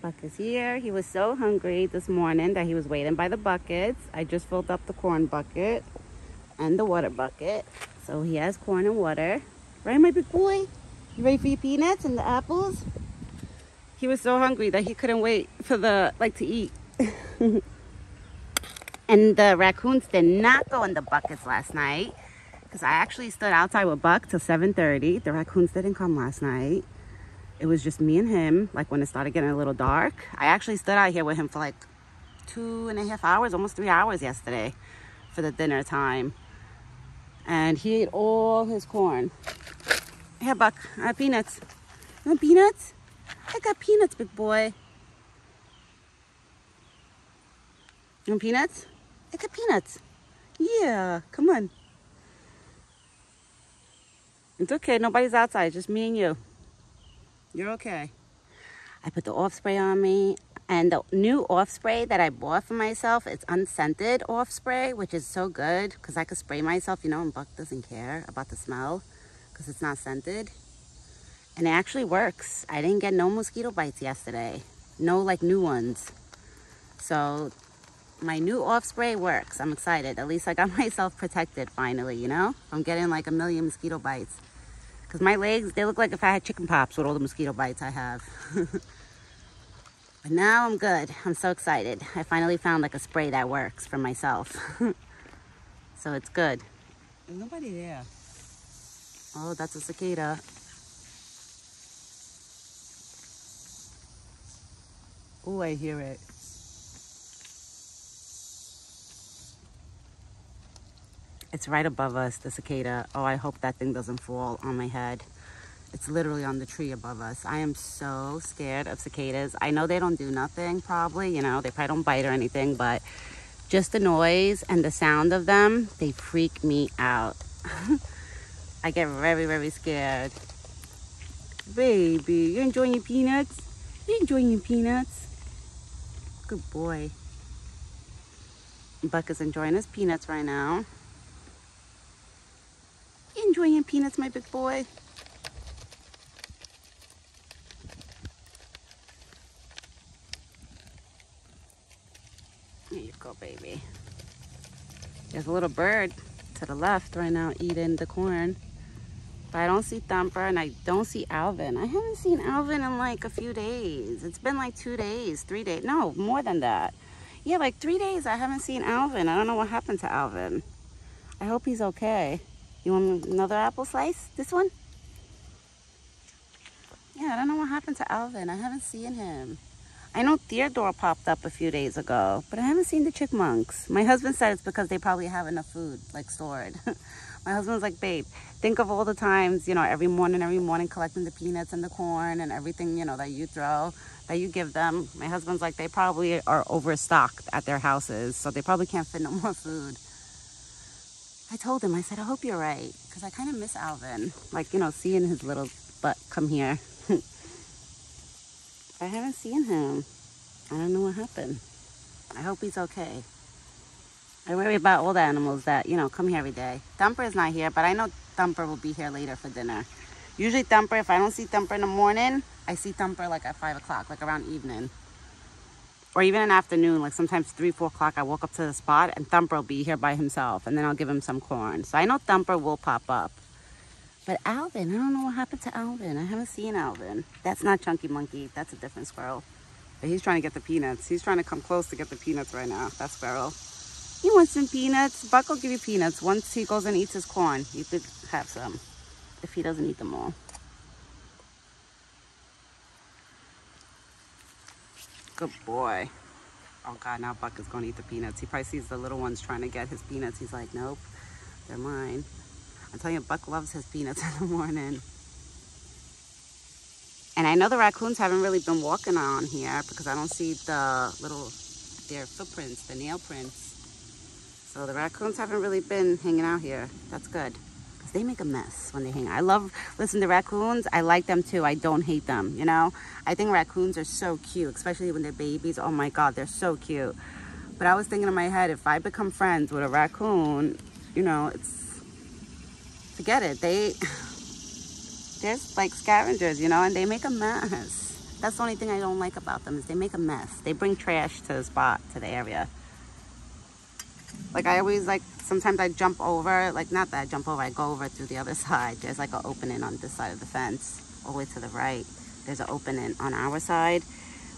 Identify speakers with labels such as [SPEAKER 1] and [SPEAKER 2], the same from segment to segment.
[SPEAKER 1] Buck is here. He was so hungry this morning that he was waiting by the buckets. I just filled up the corn bucket and the water bucket. So he has corn and water. Right, my big boy? You ready for your peanuts and the apples? He was so hungry that he couldn't wait for to eat. And the raccoons did not go in the buckets last night because I actually stood outside with Buck till 7:30. The raccoons didn't come last night. It was just me and him, like when it started getting a little dark. I actually stood out here with him for like 2.5 hours, almost 3 hours yesterday for the dinner time. And he ate all his corn. Here, Buck, I have peanuts. You want peanuts? I got peanuts, big boy. You want peanuts? I got peanuts. Yeah, come on. It's okay, nobody's outside, just me and you. You're okay. I put the off spray on me, and the new off spray that I bought for myself, it's unscented off spray, which is so good because I could spray myself, you know, and Buck doesn't care about the smell because it's not scented. And it actually works. I didn't get no mosquito bites yesterday. No like new ones. So my new off spray works. I'm excited. At least I got myself protected finally, you know? I'm getting like 1 million mosquito bites. Because my legs, they look like if I had chicken pox with all the mosquito bites I have. But now I'm good. I'm so excited. I finally found like a spray that works for myself. So it's good. There's nobody there. Oh, that's a cicada. Oh, I hear it. It's right above us, the cicada. Oh, I hope that thing doesn't fall on my head. It's literally on the tree above us. I am so scared of cicadas. I know they don't do nothing, probably. You know, they probably don't bite or anything, but just the noise and the sound of them, they freak me out. I get very, very scared. Baby, you enjoying your peanuts? You enjoying your peanuts? Good boy. Buck is enjoying his peanuts right now. You enjoying your peanuts, my big boy? There you go, baby. There's a little bird to the left right now eating the corn. But I don't see Thumper and I don't see Alvin. I haven't seen Alvin in like a few days. It's been like 2 days, 3 days. No, more than that. Yeah, like 3 days I haven't seen Alvin. I don't know what happened to Alvin. I hope he's okay. You want another apple slice? This one? Yeah, I don't know what happened to Alvin. I haven't seen him. I know Theodore popped up a few days ago, but I haven't seen the chipmunks. My husband said it's because they probably have enough food, like stored. My husband's like, babe, think of all the times, you know, every morning collecting the peanuts and the corn and everything, you know, that you throw, that you give them. My husband's like, they probably are overstocked at their houses, so they probably can't fit no more food. I told him, I said, I hope you're right, because I kind of miss Alvin. Like, you know, seeing his little butt come here. I haven't seen him. I don't know what happened. I hope he's okay. I worry about all the animals that, you know, come here every day. Thumper is not here, but I know Thumper will be here later for dinner. Usually Thumper, if I don't see Thumper in the morning, I see Thumper like at 5 o'clock, like around evening. Or even in the afternoon, like sometimes 3, 4 o'clock, I walk up to the spot and Thumper will be here by himself. And then I'll give him some corn. So I know Thumper will pop up. But Alvin, I don't know what happened to Alvin. I haven't seen Alvin. That's not Chunky Monkey. That's a different squirrel. But he's trying to get the peanuts. He's trying to come close to get the peanuts right now. That squirrel. You want some peanuts? Buck will give you peanuts. Once he goes and eats his corn, you could have some. If he doesn't eat them all. Good boy. Oh God, now Buck is going to eat the peanuts. He probably sees the little ones trying to get his peanuts. He's like, nope, they're mine. I'm telling you, Buck loves his peanuts in the morning. And I know the raccoons haven't really been walking on here because I don't see their footprints, the nail prints. So the raccoons haven't really been hanging out here. That's good. Because they make a mess when they hang out. Listen, the raccoons, I like them too. I don't hate them, you know? I think raccoons are so cute, especially when they're babies. Oh my God, they're so cute. But I was thinking in my head, if I become friends with a raccoon, you know, forget it. They're like scavengers, you know, and they make a mess. That's the only thing I don't like about them, is they make a mess. They bring trash to the spot, to the area. Like I always like, sometimes I jump over, like not that I jump over, I go over through the other side. There's like an opening on this side of the fence, all the way to the right. There's an opening on our side.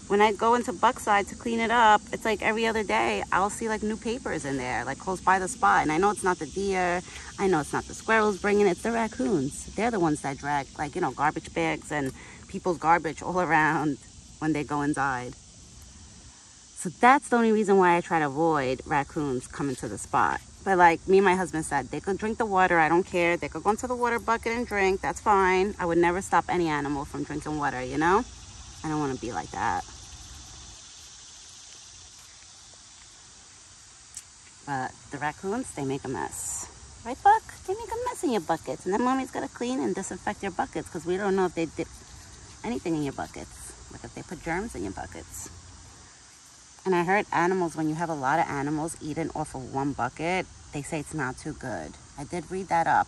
[SPEAKER 1] When I go into Buck's side to clean it up, it's like every other day, I'll see like new papers in there, like close by the spot. And I know it's not the deer, I know it's not the squirrels bringing it, it's the raccoons. They're the ones that drag, like, you know, garbage bags and people's garbage all around when they go inside. So that's the only reason why I try to avoid raccoons coming to the spot. But like me and my husband said, they could drink the water, I don't care. They could go into the water bucket and drink, that's fine. I would never stop any animal from drinking water, you know? I don't want to be like that. But the raccoons, they make a mess. Right, Buck? They make a mess in your buckets. And then mommy's got to clean and disinfect your buckets, because we don't know if they did anything in your buckets. Like if they put germs in your buckets. And I heard animals, when you have a lot of animals eating off of one bucket, they say it's not too good. I did read that up.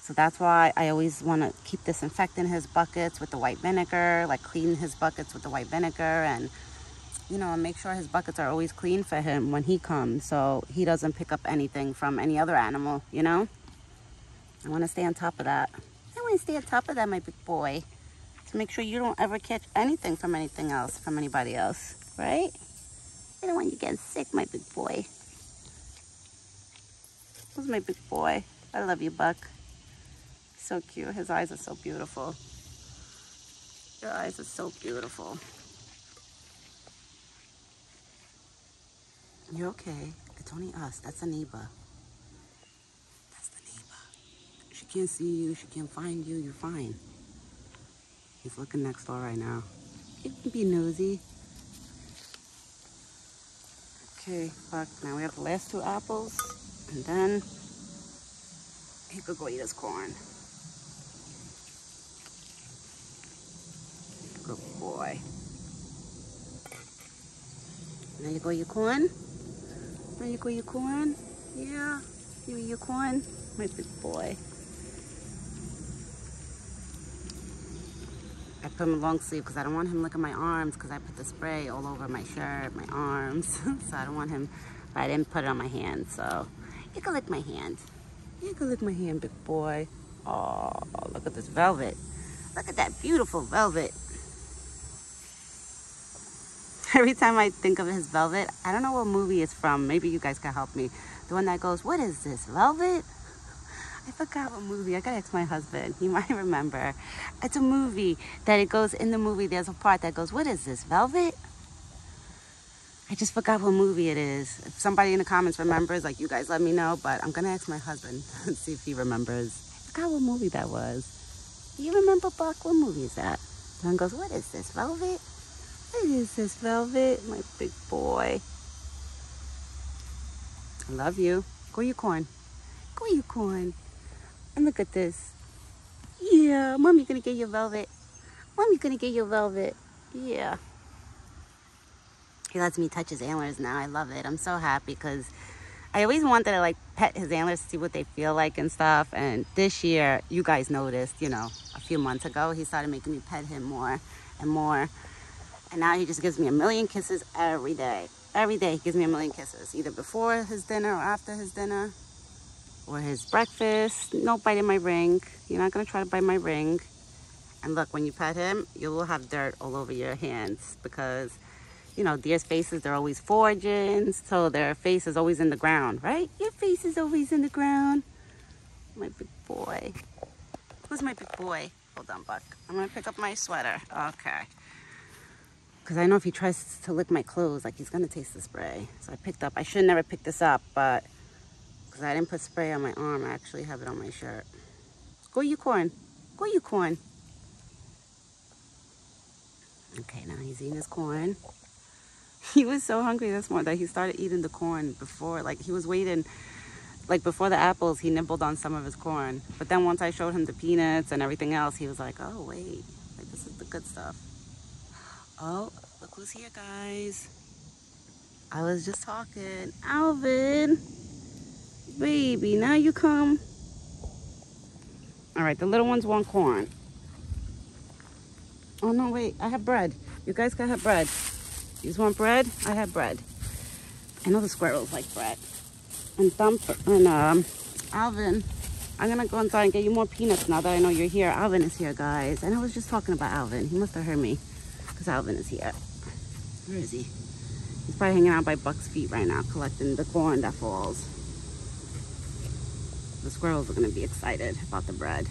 [SPEAKER 1] So that's why I always want to keep disinfecting his buckets with the white vinegar, like clean his buckets with the white vinegar, and you know, make sure his buckets are always clean for him when he comes, so he doesn't pick up anything from any other animal, you know? I want to stay on top of that. I want to stay on top of that, my big boy, to make sure you don't ever catch anything from anything else, from anybody else, right? I don't want you getting sick, my big boy. Who's my big boy? I love you, Buck. So cute. His eyes are so beautiful. Your eyes are so beautiful. You're okay. It's only us. That's Aniba. That's Aniba. She can't see you. She can't find you. You're fine. He's looking next door right now. You can be nosy. Okay, Buck. Now we have the last 2 apples. And then he could go eat his corn. Good boy. Now you go your corn? Now you go your corn? Yeah. You eat your corn? My big boy. I put him in long sleeve because I don't want him licking my arms, because I put the spray all over my shirt, my arms. So I don't want him, but I didn't put it on my hand. So you can lick my hand. You can lick my hand, big boy. Oh, look at this velvet. Look at that beautiful velvet. Every time I think of his velvet, I don't know what movie it's from. Maybe you guys can help me. The one that goes, what is this, velvet? I forgot what movie. I gotta ask my husband. He might remember. It's a movie that it goes, in the movie, there's a part that goes, what is this, velvet? I just forgot what movie it is. If somebody in the comments remembers, like, you guys let me know. But I'm gonna ask my husband and see if he remembers. I forgot what movie that was. Do you remember, Buck? What movie is that? The one goes, what is this, velvet? What is this, velvet? My big boy. I love you. Go your corn. Go your corn. And look at this. Yeah, Mommy gonna get your velvet. Mommy's gonna get your velvet. Yeah. He lets me touch his antlers now. I love it. I'm so happy because I always wanted to like pet his antlers to see what they feel like and stuff. And this year, you guys noticed, you know, a few months ago, he started making me pet him more and more. And now he just gives me a million kisses every day. Every day he gives me a million kisses, either before his dinner or after his dinner, or his breakfast. No biting my ring. You're not gonna try to bite my ring. And look, when you pet him, you will have dirt all over your hands because, you know, deer's faces, they're always foraging, so their face is always in the ground, right? Your face is always in the ground. My big boy. Who's my big boy? Hold on, Buck. I'm gonna pick up my sweater. Okay. Because I know if he tries to lick my clothes, like, he's gonna taste the spray. So I picked up, I should never pick this up, but because I didn't put spray on my arm, I actually have it on my shirt. Go you corn. Go you corn. Okay, now he's eating his corn. He was so hungry this morning that he started eating the corn before, like, he was waiting, like, before the apples, he nibbled on some of his corn. But then once I showed him the peanuts and everything else, he was like, oh, wait, like, this is the good stuff. Oh, look who's here, guys. I was just talking. Alvin. Baby, now you come. All right, the little ones want corn. Oh no, wait, I have bread. You guys can have bread. You just want bread? I have bread. I know the squirrels like bread. And Alvin, I'm gonna go inside and get you more peanuts now that I know you're here. Alvin is here, guys. And I was just talking about Alvin. He must have heard me because Alvin is here. Where is he? He's probably hanging out by Buck's feet right now, collecting the corn that falls. The squirrels are gonna be excited about the bread.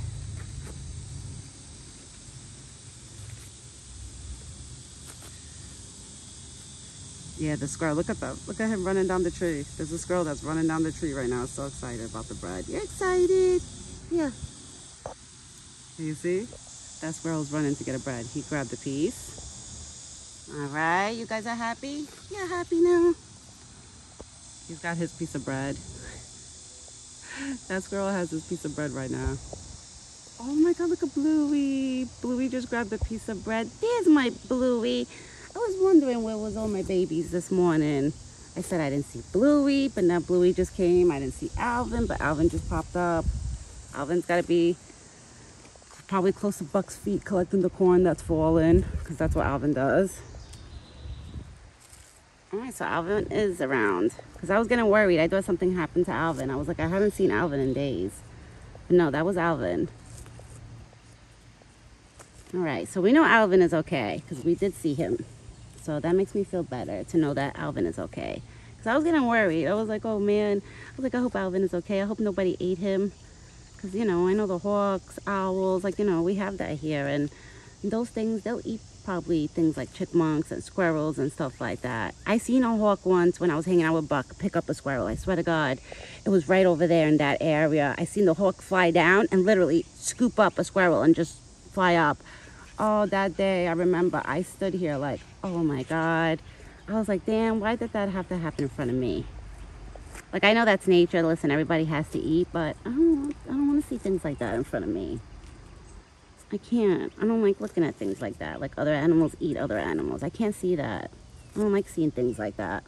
[SPEAKER 1] Yeah, the squirrel, look at that. Look at him running down the tree. There's a squirrel that's running down the tree right now. So excited about the bread. You're excited? Yeah. You see? That squirrel's running to get a bread. He grabbed a piece. All right, you guys are happy? Yeah, happy now. He's got his piece of bread. That squirrel has his piece of bread right now. Oh my God, look at Bluey. Bluey just grabbed a piece of bread. There's my Bluey. I was wondering where was all my babies this morning. I said I didn't see Bluey, but now Bluey just came. I didn't see Alvin, but Alvin just popped up. Alvin's got to be probably close to Buck's feet collecting the corn that's fallen, because that's what Alvin does. All right, so Alvin is around, because I was getting worried. I thought something happened to Alvin. I was like, I haven't seen Alvin in days. But no, that was Alvin. All right, so we know Alvin is okay, because we did see him. So that makes me feel better to know that Alvin is okay. Because I was getting worried. I was like, oh man. I was like, I hope Alvin is okay. I hope nobody ate him. Because, you know, I know the hawks, owls, like, you know, we have that here. And those things, they'll eat probably things like chipmunks and squirrels and stuff like that. I seen a hawk once when I was hanging out with Buck pick up a squirrel. I swear to God, it was right over there in that area. I seen the hawk fly down and literally scoop up a squirrel and just fly up. Oh, that day, I remember I stood here like, oh my God. I was like, damn, why did that have to happen in front of me? Like, I know that's nature. Listen, everybody has to eat, but I don't want to see things like that in front of me. I can't. I don't like looking at things like that. Like other animals eat other animals. I can't see that. I don't like seeing things like that.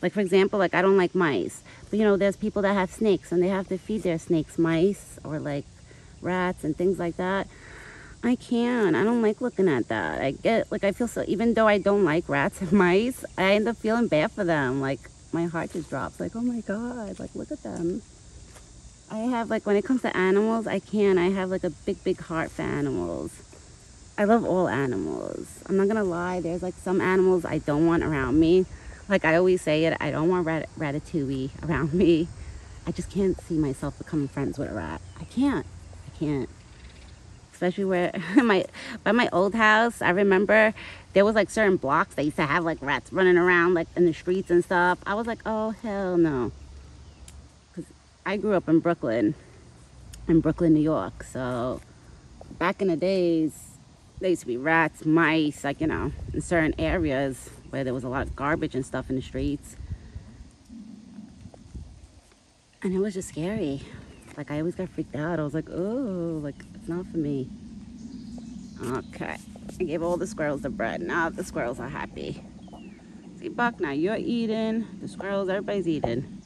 [SPEAKER 1] Like, for example, like, I don't like mice. But, you know, there's people that have snakes and they have to feed their snakes mice or, like, rats and things like that. I can't. I don't like looking at that. I get, like, I feel so, even though I don't like rats and mice, I end up feeling bad for them. Like, my heart just drops. Like, oh, my God. Like, look at them. I have, like, when it comes to animals, I can't. I have, like, a big, big heart for animals. I love all animals. I'm not going to lie. There's, like, some animals I don't want around me. Like I always say it, I don't want Ratatouille around me. I just can't see myself becoming friends with a rat. I can't. Especially where by my old house, I remember there was like certain blocks that used to have like rats running around like in the streets and stuff. I was like, oh hell no. Because I grew up in Brooklyn, New York. So back in the days, there used to be rats, mice, like, you know, in certain areas where there was a lot of garbage and stuff in the streets. And it was just scary. Like, I always got freaked out. I was like, oh, like, it's not for me. Okay. I gave all the squirrels the bread. Now the squirrels are happy. See, Buck, now you're eating. The squirrels, everybody's eating.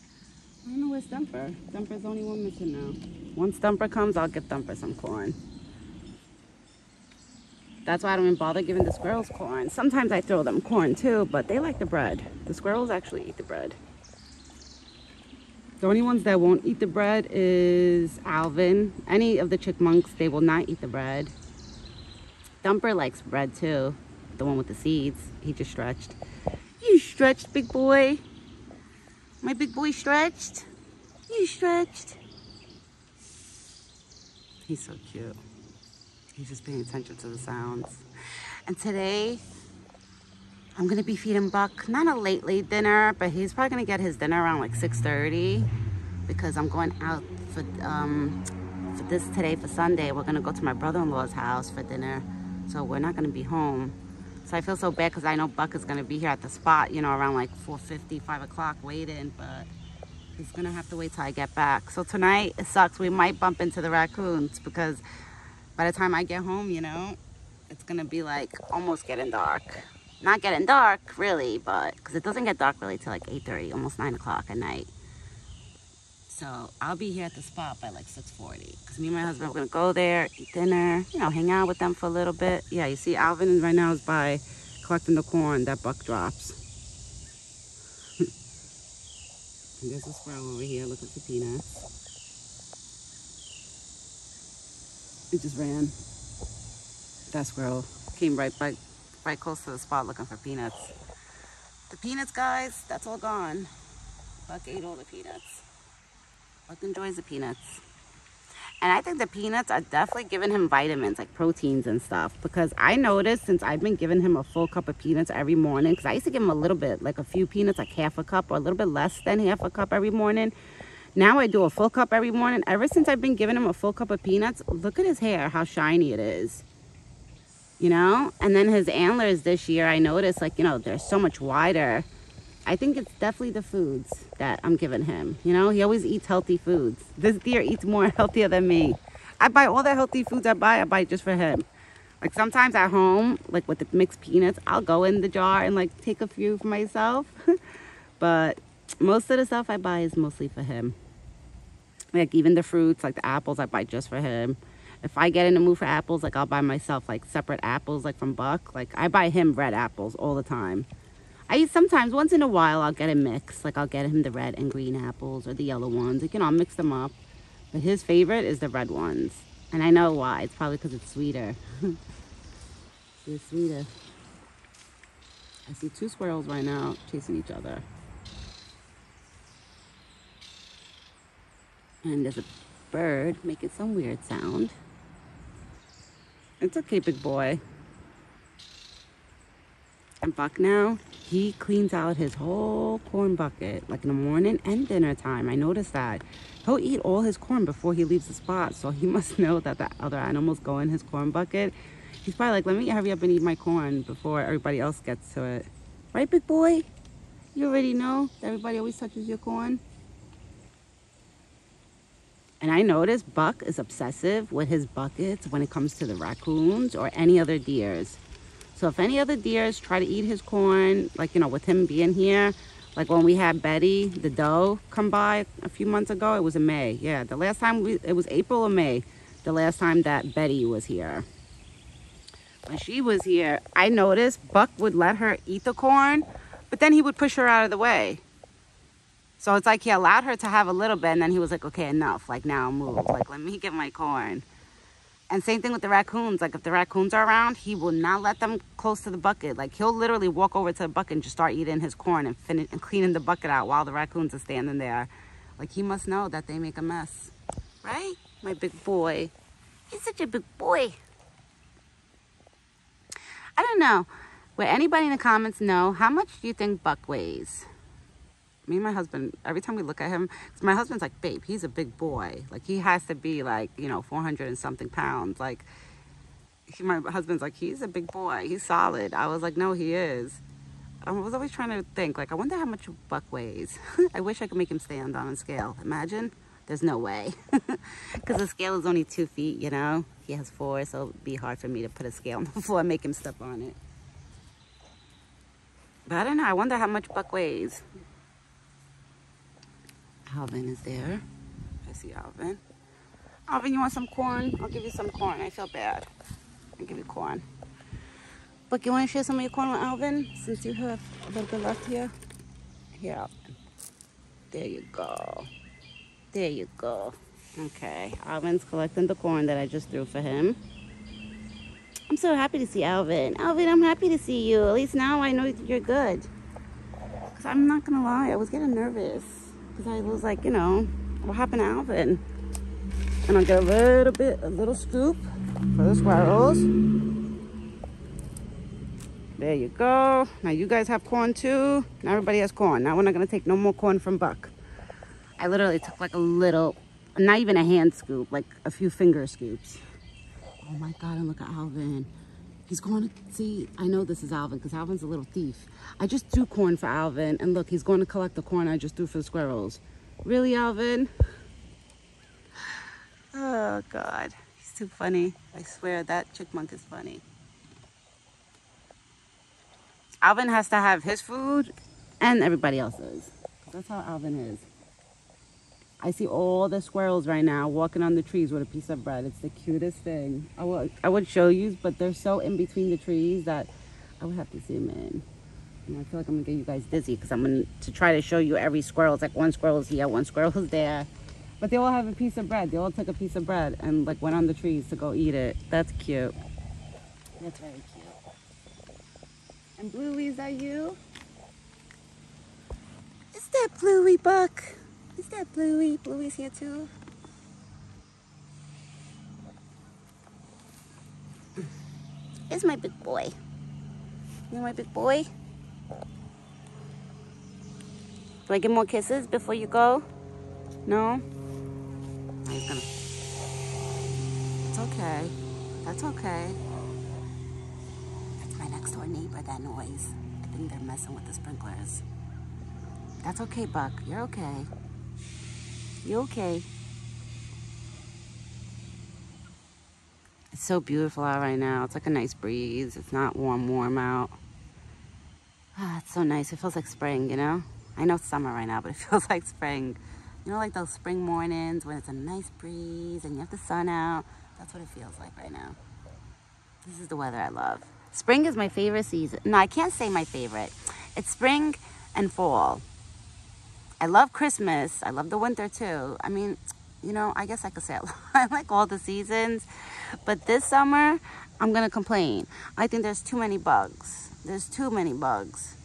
[SPEAKER 1] I don't know where's Thumper. Thumper's the only one missing now. Once Thumper comes, I'll get Thumper some corn. That's why I don't even bother giving the squirrels corn. Sometimes I throw them corn too, but they like the bread. The squirrels actually eat the bread. The only ones that won't eat the bread is Alvin. Any of the chipmunks, they will not eat the bread. Thumper likes bread too. The one with the seeds. He just stretched. You stretched, big boy. My big boy stretched. You stretched. He's so cute. He's just paying attention to the sounds. And today, I'm gonna be feeding Buck, not a late dinner, but he's probably gonna get his dinner around like 6:30 because I'm going out for this today for Sunday. We're gonna go to my brother-in-law's house for dinner. So we're not gonna be home. So I feel so bad because I know Buck is gonna be here at the spot, you know, around like 4:50, 5 o'clock waiting, but he's gonna have to wait till I get back. So tonight, it sucks. We might bump into the raccoons because by the time I get home, you know, it's gonna be like almost getting dark. Not getting dark, really, but because it doesn't get dark really till like 8:30, almost 9 o'clock at night. So I'll be here at the spot by like 6:40. Because me and my husband are going to go there, eat dinner, you know, hang out with them for a little bit. Yeah, you see Alvin right now is by collecting the corn that Buck drops. And there's a squirrel over here looking for peanuts. It just ran. That squirrel came right close to the spot looking for peanuts. The peanuts, guys, that's all gone. Buck ate all the peanuts. Buck enjoys the peanuts. And I think the peanuts are definitely giving him vitamins, like proteins and stuff. Because I noticed since I've been giving him a full cup of peanuts every morning, because I used to give him a little bit, like a few peanuts, like half a cup or a little bit less than half a cup every morning. Now I do a full cup every morning. Ever since I've been giving him a full cup of peanuts, look at his hair, how shiny it is. You know? And then his antlers this year, I noticed, like, you know, they're so much wider. I think it's definitely the foods that I'm giving him. You know, he always eats healthy foods. This deer eats more healthier than me. I buy all the healthy foods I buy just for him. Like sometimes at home, like with the mixed peanuts, I'll go in the jar and like take a few for myself. But most of the stuff I buy is mostly for him. Like even the fruits, like the apples, I buy just for him. If I get in the mood for apples, like I'll buy myself like separate apples, like from Buck. Like I buy him red apples all the time. Sometimes, once in a while, I'll get a mix. Like, I'll get him the red and green apples or the yellow ones. Like, you know, I'll mix them up. But his favorite is the red ones. And I know why. It's probably because it's sweeter. It's sweeter. I see two squirrels right now chasing each other. And there's a bird making some weird sound. It's okay, big boy. And Buck now, he cleans out his whole corn bucket, like in the morning and dinner time. I noticed that. He'll eat all his corn before he leaves the spot, so he must know that the other animals go in his corn bucket. He's probably like, let me hurry up and eat my corn before everybody else gets to it. Right, big boy? You already know that everybody always touches your corn? And I noticed Buck is obsessive with his buckets when it comes to the raccoons or any other deers. So if any other deers try to eat his corn, like, you know, with him being here, like when we had Betty, the doe, come by a few months ago, it was in May. Yeah, the last time, it was April or May, the last time that Betty was here. When she was here, I noticed Buck would let her eat the corn, but then he would push her out of the way. So it's like he allowed her to have a little bit, and then he was like, okay, enough. Like, now move. Like, let me get my corn. And same thing with the raccoons. Like, if the raccoons are around, he will not let them close to the bucket. Like, he'll literally walk over to the bucket and just start eating his corn and cleaning the bucket out while the raccoons are standing there. Like, he must know that they make a mess. Right? My big boy. He's such a big boy. I don't know. Would anybody in the comments know, how much do you think Buck weighs? Me and my husband, every time we look at him, 'cause my husband's like, babe, he's a big boy. Like, he has to be like, you know, 400 and something pounds. Like, my husband's like, he's a big boy. He's solid. I was like, no, he is. I was always trying to think, like, I wonder how much Buck weighs. I wish I could make him stand on a scale. Imagine. There's no way. Because the scale is only 2 feet, you know. He has 4, so it'd be hard for me to put a scale on the floor and make him step on it. But I don't know. I wonder how much Buck weighs. Alvin is there. I see Alvin. Alvin, you want some corn? I'll give you some corn. I feel bad. I'll give you corn. Look, you want to share some of your corn with Alvin? Since you have a little bit left here? Here, Alvin. There you go. There you go. Okay, Alvin's collecting the corn that I just threw for him. I'm so happy to see Alvin. Alvin, I'm happy to see you. At least now I know you're good. Because I'm not going to lie, I was getting nervous. Because I was like, you know, what happened to Alvin? And I'll get a little scoop for the squirrels. There you go. Now you guys have corn too. Now everybody has corn. Now we're not going to take no more corn from Buck. I literally took like a little, not even a hand scoop, like a few finger scoops. Oh my God, and look at Alvin. He's going to see, I know this is Alvin because Alvin's a little thief. I just threw corn for Alvin, and look, he's going to collect the corn I just threw for the squirrels. Really, Alvin? Oh God, he's too funny. I swear that chipmunk is funny. Alvin has to have his food and everybody else's. That's how Alvin is. I see all the squirrels right now walking on the trees with a piece of bread. It's the cutest thing. I would show you, but they're so in between the trees that I would have to zoom in. And I feel like I'm gonna get you guys dizzy because I'm going to try to show you every squirrel. It's like one squirrel is here, one squirrel is there. But they all have a piece of bread. They all took a piece of bread and like went on the trees to go eat it. That's cute. That's very cute. And Bluey, is that you? Is that Bluey, Buck? Is that Bluey? Bluey's here too. Here's my big boy. You my big boy? Do I give more kisses before you go? No? He's gonna... It's okay. That's okay. That's my next door neighbor, that noise. I think they're messing with the sprinklers. That's okay, Buck. You're okay. You okay? It's so beautiful out right now. It's like a nice breeze. It's not warm out. Ah, it's so nice. It feels like spring, you know? I know it's summer right now, but it feels like spring. You know, like those spring mornings when it's a nice breeze and you have the sun out. That's what it feels like right now. This is the weather I love. Spring is my favorite season. No, I can't say my favorite. It's spring and fall. I love Christmas. I love the winter too. I mean, you know, I guess I could say I like all the seasons. But this summer, I'm going to complain. I think there's too many bugs. There's too many bugs.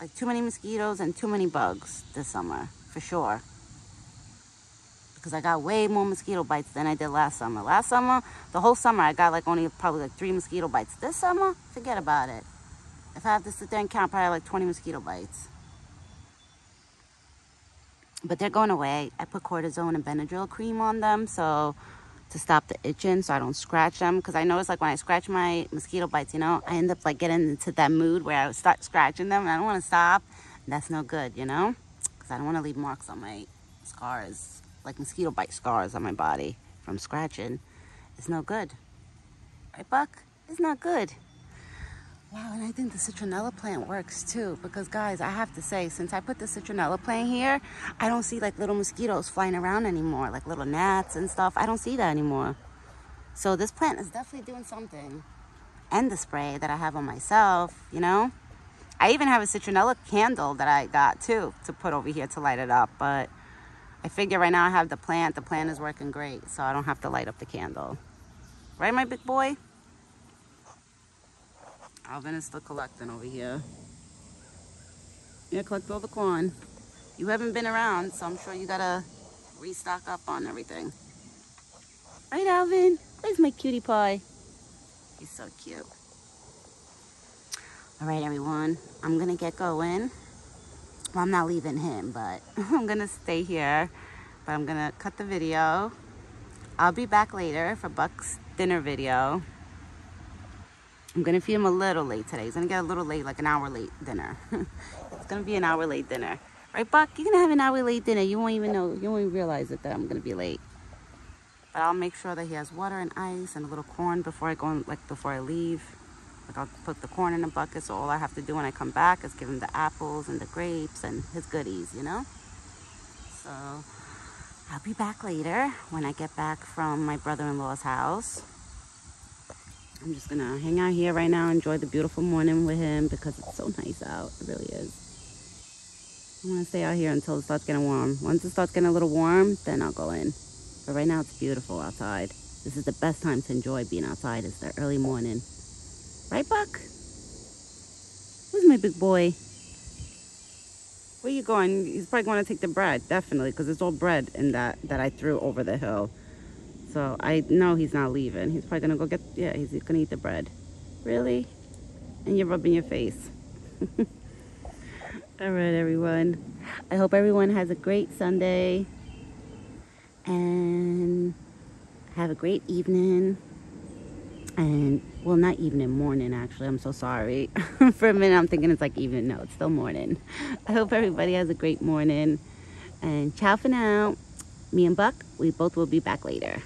[SPEAKER 1] Like too many mosquitoes and too many bugs this summer, for sure. Because I got way more mosquito bites than I did last summer. Last summer, the whole summer, I got like only probably like 3 mosquito bites. This summer, forget about it. If I have to sit there and count, probably like 20 mosquito bites. But they're going away. I put cortisone and Benadryl cream on them so to stop the itching so I don't scratch them. Because I notice like when I scratch my mosquito bites, you know, I end up like getting into that mood where I start scratching them and I don't want to stop. That's no good, you know, because I don't want to leave marks on my scars, like mosquito bite scars on my body from scratching. It's no good. Right, Buck? It's not good. Wow, and I think the citronella plant works too, because guys, I have to say, since I put the citronella plant here, I don't see like little mosquitoes flying around anymore, like little gnats and stuff. I don't see that anymore. So this plant is definitely doing something. And the spray that I have on myself, you know. I even have a citronella candle that I got too to put over here to light it up, but I figure right now I have the plant. The plant is working great, so I don't have to light up the candle. Right, my big boy? Alvin is still collecting over here. Yeah, collect all the corn. You haven't been around, so I'm sure you gotta restock up on everything. Right, Alvin? Where's my cutie pie? He's so cute. All right, everyone. I'm gonna get going. Well, I'm not leaving him, but I'm gonna stay here. But I'm gonna cut the video. I'll be back later for Buck's dinner video. I'm gonna feed him a little late today. He's gonna get a little late, like an hour late dinner. It's gonna be an hour late dinner. Right, Buck? You're gonna have an hour late dinner. You won't even know, you won't even realize it that I'm gonna be late. But I'll make sure that he has water and ice and a little corn before I go, before I leave. Like I'll put the corn in a bucket, so all I have to do when I come back is give him the apples and the grapes and his goodies, you know? So I'll be back later when I get back from my brother-in-law's house. I'm just gonna hang out here right now, enjoy the beautiful morning with him because it's so nice out. It really is. I'm gonna stay out here until it starts getting warm. Once it starts getting a little warm, then I'll go in. But right now it's beautiful outside. This is the best time to enjoy being outside, is the early morning. Right, Buck? Where's my big boy? Where you going? He's probably going to take the bread, definitely, because it's all bread in that I threw over the hill. So I know he's not leaving. He's probably gonna go get, yeah, he's gonna eat the bread. Really? And you're rubbing your face. All right, everyone. I hope everyone has a great Sunday. And have a great evening. And, well, not evening, morning, actually. I'm so sorry. For a minute, I'm thinking it's like evening. No, it's still morning. I hope everybody has a great morning. And ciao for now. Me and Buck, we both will be back later.